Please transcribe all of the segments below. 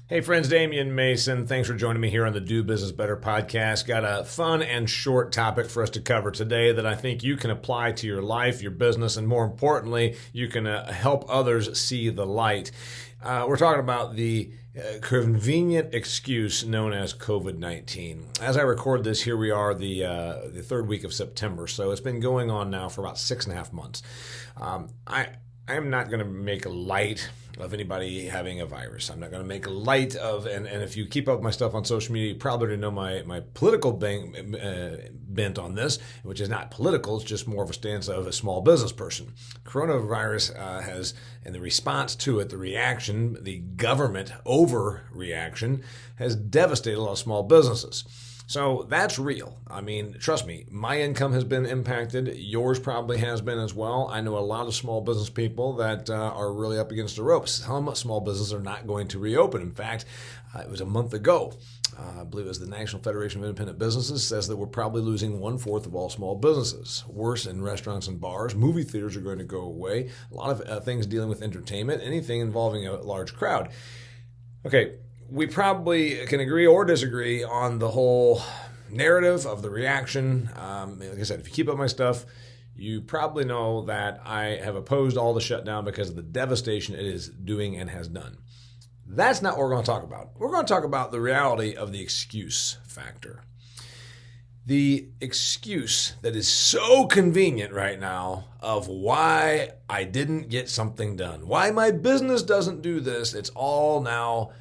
Hey friends, Damian Mason. Thanks for joining me here on the Do Business Better podcast. Got a fun and short topic for us to cover today that I think you can apply to your life, your business, and more importantly, you can help others see the light. We're talking about the convenient excuse known as COVID-19. As I record this, here we are, the third week of September, so it's been going on now for about 6.5 months. I'm not going to make light of anybody having a virus. I'm not going to make light of, and if you keep up with my stuff on social media, you probably know my political bent on this, which is not political. It's just more of a stance of a small business person. Coronavirus has, and the response to it, the reaction, the government overreaction, has devastated a lot of small businesses. So that's real. I mean, trust me, my income has been impacted. Yours probably has been as well. I know a lot of small business people that are really up against the ropes. Some small businesses are not going to reopen. In fact, it was a month ago. I believe it was the National Federation of Independent Businesses says that we're probably losing 1/4 of all small businesses. Worse in restaurants and bars. Movie theaters are going to go away. A lot of things dealing with entertainment, anything involving a large crowd. Okay. We probably can agree or disagree on the whole narrative of the reaction. Like I said, if you keep up my stuff, you probably know that I have opposed all the shutdown because of the devastation it is doing and has done. That's not what we're going to talk about. We're going to talk about the reality of the excuse factor. The excuse that is so convenient right now of why I didn't get something done, why my business doesn't do this. It's all now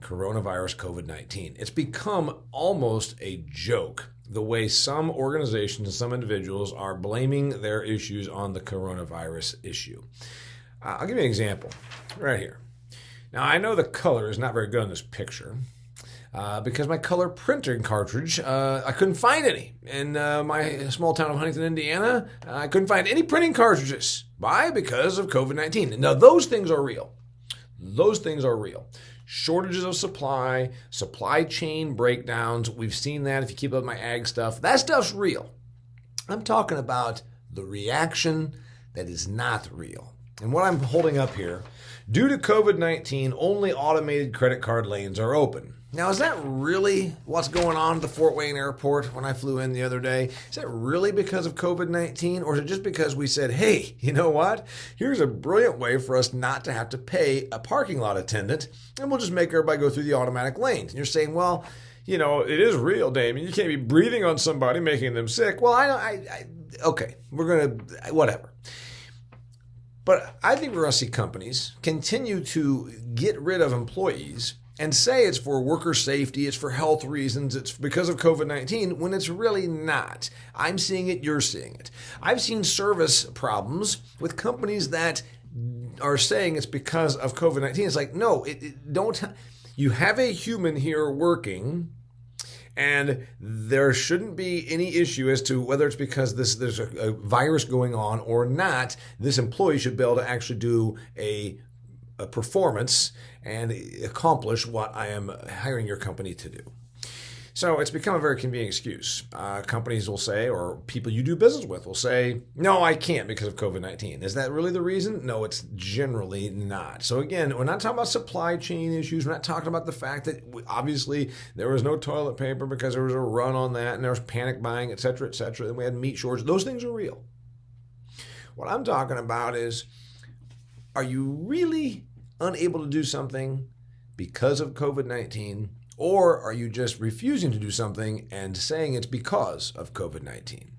coronavirus, COVID-19. It's become almost a joke the way some organizations and some individuals are blaming their issues on the coronavirus issue. I'll give you an example right here. Now, I know the color is not very good in this picture because my color printing cartridge, I couldn't find any. In my small town of Huntington, Indiana, I couldn't find any printing cartridges. Why? Because of COVID-19. Now, those things are real. Those things are real. Shortages of supply chain breakdowns. We've seen that if you keep up my ag stuff. That stuff's real. I'm talking about the reaction that is not real. And what I'm holding up here, due to COVID-19, only automated credit card lanes are open. Now, is that really what's going on at the Fort Wayne airport when I flew in the other day? Is that really because of COVID-19? Or is it just because we said, hey, you know what? Here's a brilliant way for us not to have to pay a parking lot attendant, and we'll just make everybody go through the automatic lanes. And you're saying, well, you know, it is real, Damian. You can't be breathing on somebody, making them sick. Well, okay, we're going to, whatever. But I think we're going to see companies continue to get rid of employees and say it's for worker safety, it's for health reasons, it's because of COVID-19, when it's really not. I'm seeing it, you're seeing it. I've seen service problems with companies that are saying it's because of COVID-19. It's like, no, you have a human here working, and there shouldn't be any issue as to whether it's because there's a virus going on or not. This employee should be able to actually do a performance and accomplish what I am hiring your company to do. So it's become a very convenient excuse. Companies will say, or people you do business with will say, no, I can't because of COVID-19. Is that really the reason? No, it's generally not. So again, we're not talking about supply chain issues. We're not talking about the fact that obviously there was no toilet paper because there was a run on that and there was panic buying, et cetera, et cetera. Then we had meat shortages. Those things are real. What I'm talking about is, are you really unable to do something because of COVID-19, or are you just refusing to do something and saying it's because of COVID-19?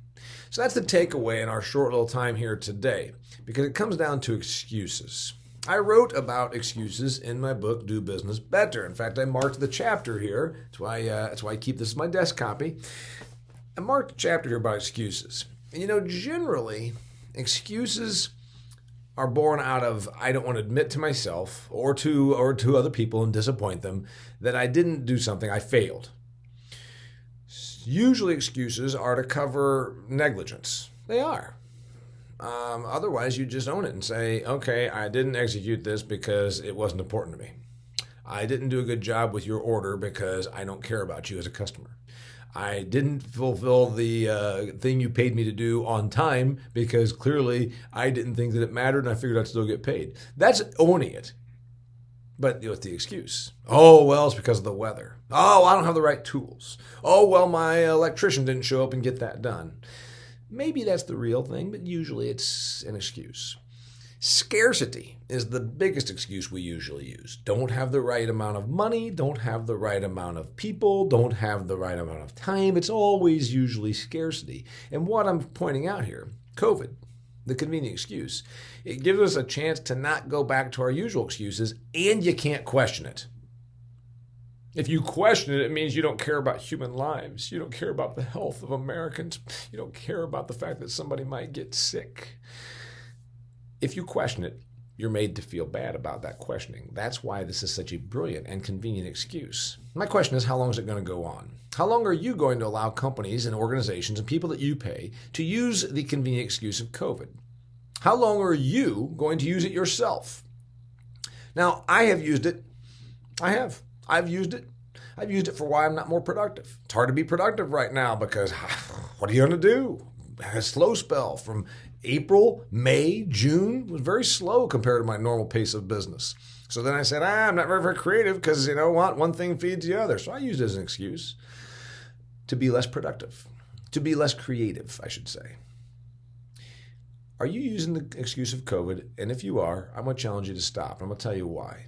So that's the takeaway in our short little time here today, because it comes down to excuses. I wrote about excuses in my book, Do Business Better. In fact, I marked the chapter here. That's why I keep this as my desk copy. I marked the chapter here about excuses. And you know, generally, excuses are born out of, I don't want to admit to myself or to other people and disappoint them that I didn't do something, I failed. Usually excuses are to cover negligence. They are. Otherwise, you just own it and say, okay, I didn't execute this because it wasn't important to me. I didn't do a good job with your order because I don't care about you as a customer. I didn't fulfill the thing you paid me to do on time because clearly I didn't think that it mattered and I figured I'd still get paid. That's owning it. But what's the excuse? Oh, well, it's because of the weather. Oh, I don't have the right tools. Oh, well, my electrician didn't show up and get that done. Maybe that's the real thing, but usually it's an excuse. Scarcity is the biggest excuse we usually use. Don't have the right amount of money, don't have the right amount of people, don't have the right amount of time. It's always usually scarcity. And what I'm pointing out here, COVID, the convenient excuse, it gives us a chance to not go back to our usual excuses, and you can't question it. If you question it, it means you don't care about human lives. You don't care about the health of Americans. You don't care about the fact that somebody might get sick. If you question it, you're made to feel bad about that questioning. That's why this is such a brilliant and convenient excuse. My question is, how long is it going to go on? How long are you going to allow companies and organizations and people that you pay to use the convenient excuse of COVID? How long are you going to use it yourself? Now, I have used it. I've used it. I've used it for why I'm not more productive. It's hard to be productive right now because what are you going to do? A slow spell from April, May, June was very slow compared to my normal pace of business. So then I said, I'm not very creative because, you know what, one thing feeds the other. So I used it as an excuse to be less productive, to be less creative, I should say. Are you using the excuse of COVID? And if you are, I'm going to challenge you to stop. I'm going to tell you why.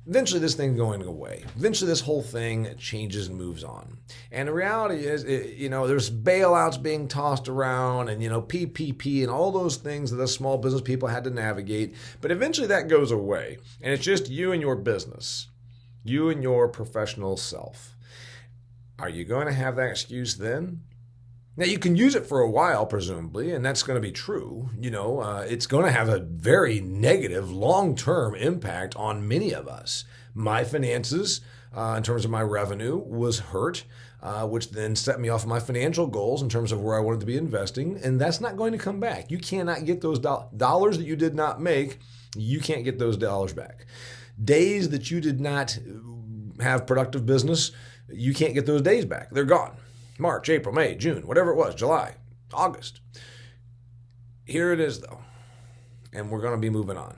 Eventually, this thing's going away. Eventually, this whole thing changes and moves on. And the reality is, there's bailouts being tossed around and, PPP and all those things that the small business people had to navigate. But eventually, that goes away. And it's just you and your business, you and your professional self. Are you going to have that excuse then? Now, you can use it for a while, presumably, and that's going to be true. It's going to have a very negative long-term impact on many of us. My finances, in terms of my revenue, was hurt, which then set me off my financial goals in terms of where I wanted to be investing, and that's not going to come back. You cannot get those dollars that you did not make. You can't get those dollars back. Days that you did not have productive business, you can't get those days back. They're gone. March, April, May, June, whatever it was, July, August. Here it is, though, and we're going to be moving on.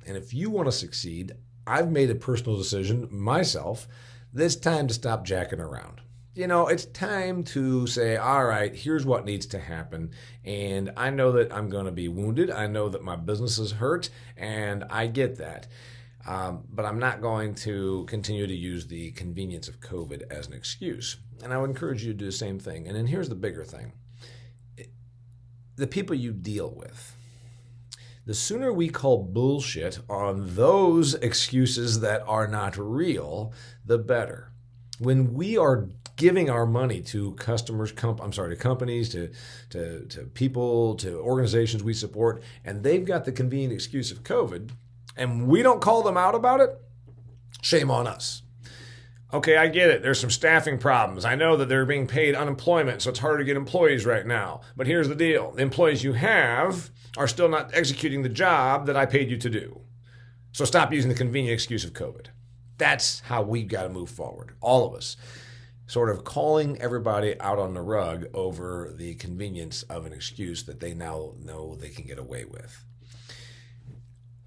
And if you want to succeed, I've made a personal decision myself that it's time to stop jacking around. It's time to say, all right, here's what needs to happen. And I know that I'm going to be wounded. I know that my business is hurt, and I get that. But I'm not going to continue to use the convenience of COVID as an excuse. And I would encourage you to do the same thing. And then here's the bigger thing. The people you deal with. The sooner we call bullshit on those excuses that are not real, the better. When we are giving our money to customers, to companies, to people, to organizations we support, and they've got the convenient excuse of COVID, and we don't call them out about it, shame on us. Okay, I get it. There's some staffing problems. I know that they're being paid unemployment, so it's harder to get employees right now. But here's the deal. The employees you have are still not executing the job that I paid you to do. So stop using the convenient excuse of COVID. That's how we've got to move forward, all of us. Sort of calling everybody out on the rug over the convenience of an excuse that they now know they can get away with.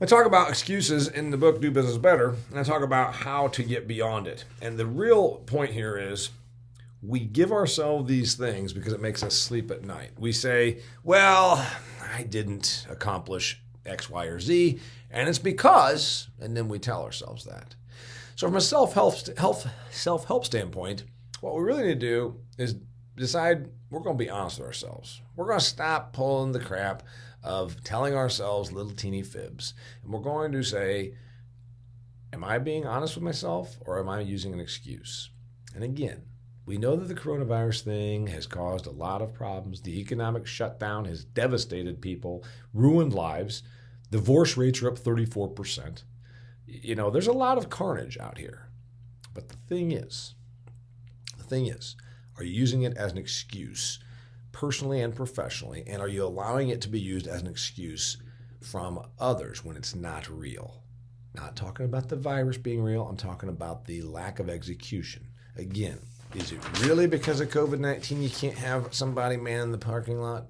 I talk about excuses in the book, Do Business Better, and I talk about how to get beyond it. And the real point here is we give ourselves these things because it makes us sleep at night. We say, well, I didn't accomplish X, Y, or Z, and it's because, and then we tell ourselves that. So from a self-help standpoint, what we really need to do is decide we're going to be honest with ourselves. We're going to stop pulling the crap of telling ourselves little teeny fibs. And we're going to say, am I being honest with myself or am I using an excuse? And again, we know that the coronavirus thing has caused a lot of problems. The economic shutdown has devastated people, ruined lives. Divorce rates are up 34%. There's a lot of carnage out here. But the thing is, are you using it as an excuse, personally and professionally, and are you allowing it to be used as an excuse from others when it's not real? Not talking about the virus being real, I'm talking about the lack of execution. Again, Is it really because of COVID-19 you can't have somebody man the parking lot?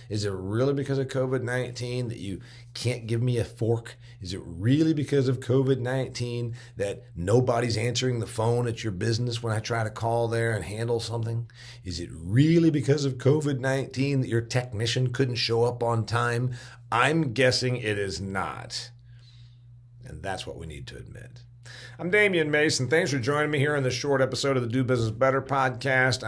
Is it really because of COVID-19 that you can't give me a fork? Is it really because of COVID-19 that nobody's answering the phone at your business when I try to call there and handle something? Is it really because of COVID-19 that your technician couldn't show up on time? I'm guessing it is not. And that's what we need to admit. I'm Damian Mason. Thanks for joining me here on this short episode of the Do Business Better podcast.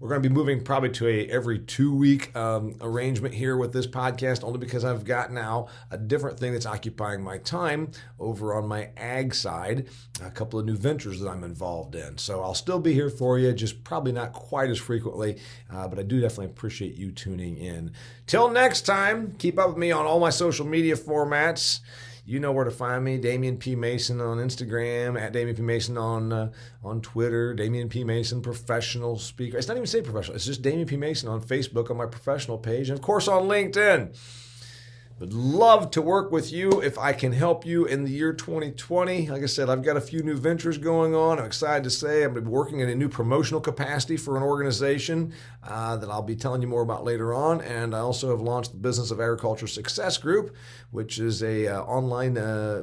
We're going to be moving probably to a every 2-week arrangement here with this podcast, only because I've got now a different thing that's occupying my time over on my ag side, a couple of new ventures that I'm involved in. So I'll still be here for you, just probably not quite as frequently, but I do definitely appreciate you tuning in. Till next time, keep up with me on all my social media formats. You know where to find me, Damian P. Mason on Instagram, at Damian P. Mason on Twitter, Damian P. Mason Professional Speaker. It's not even say professional, it's just Damian P. Mason on Facebook on my professional page, and of course on LinkedIn. Would love to work with you if I can help you in the year 2020. Like I said, I've got a few new ventures going on. I'm excited to say I'm working in a new promotional capacity for an organization that I'll be telling you more about later on. And I also have launched the Business of Agriculture Success Group, which is a online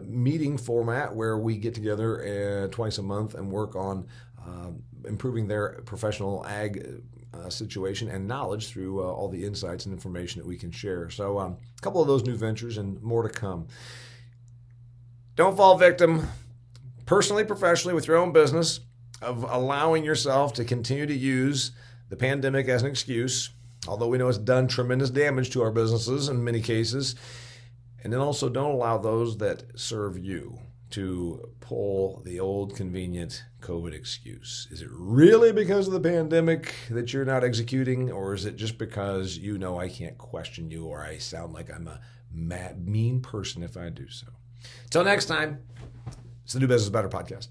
meeting format where we get together twice a month and work on improving their professional ag situation and knowledge through all the insights and information that we can share. So a couple of those new ventures and more to come. Don't fall victim, personally, professionally, with your own business, of allowing yourself to continue to use the pandemic as an excuse, although we know it's done tremendous damage to our businesses in many cases. And then also don't allow those that serve you to pull the old convenient COVID excuse. Is it really because of the pandemic that you're not executing, or is it just because you know I can't question you or I sound like I'm a mean person if I do so? Till next time, it's the Do Business Better podcast.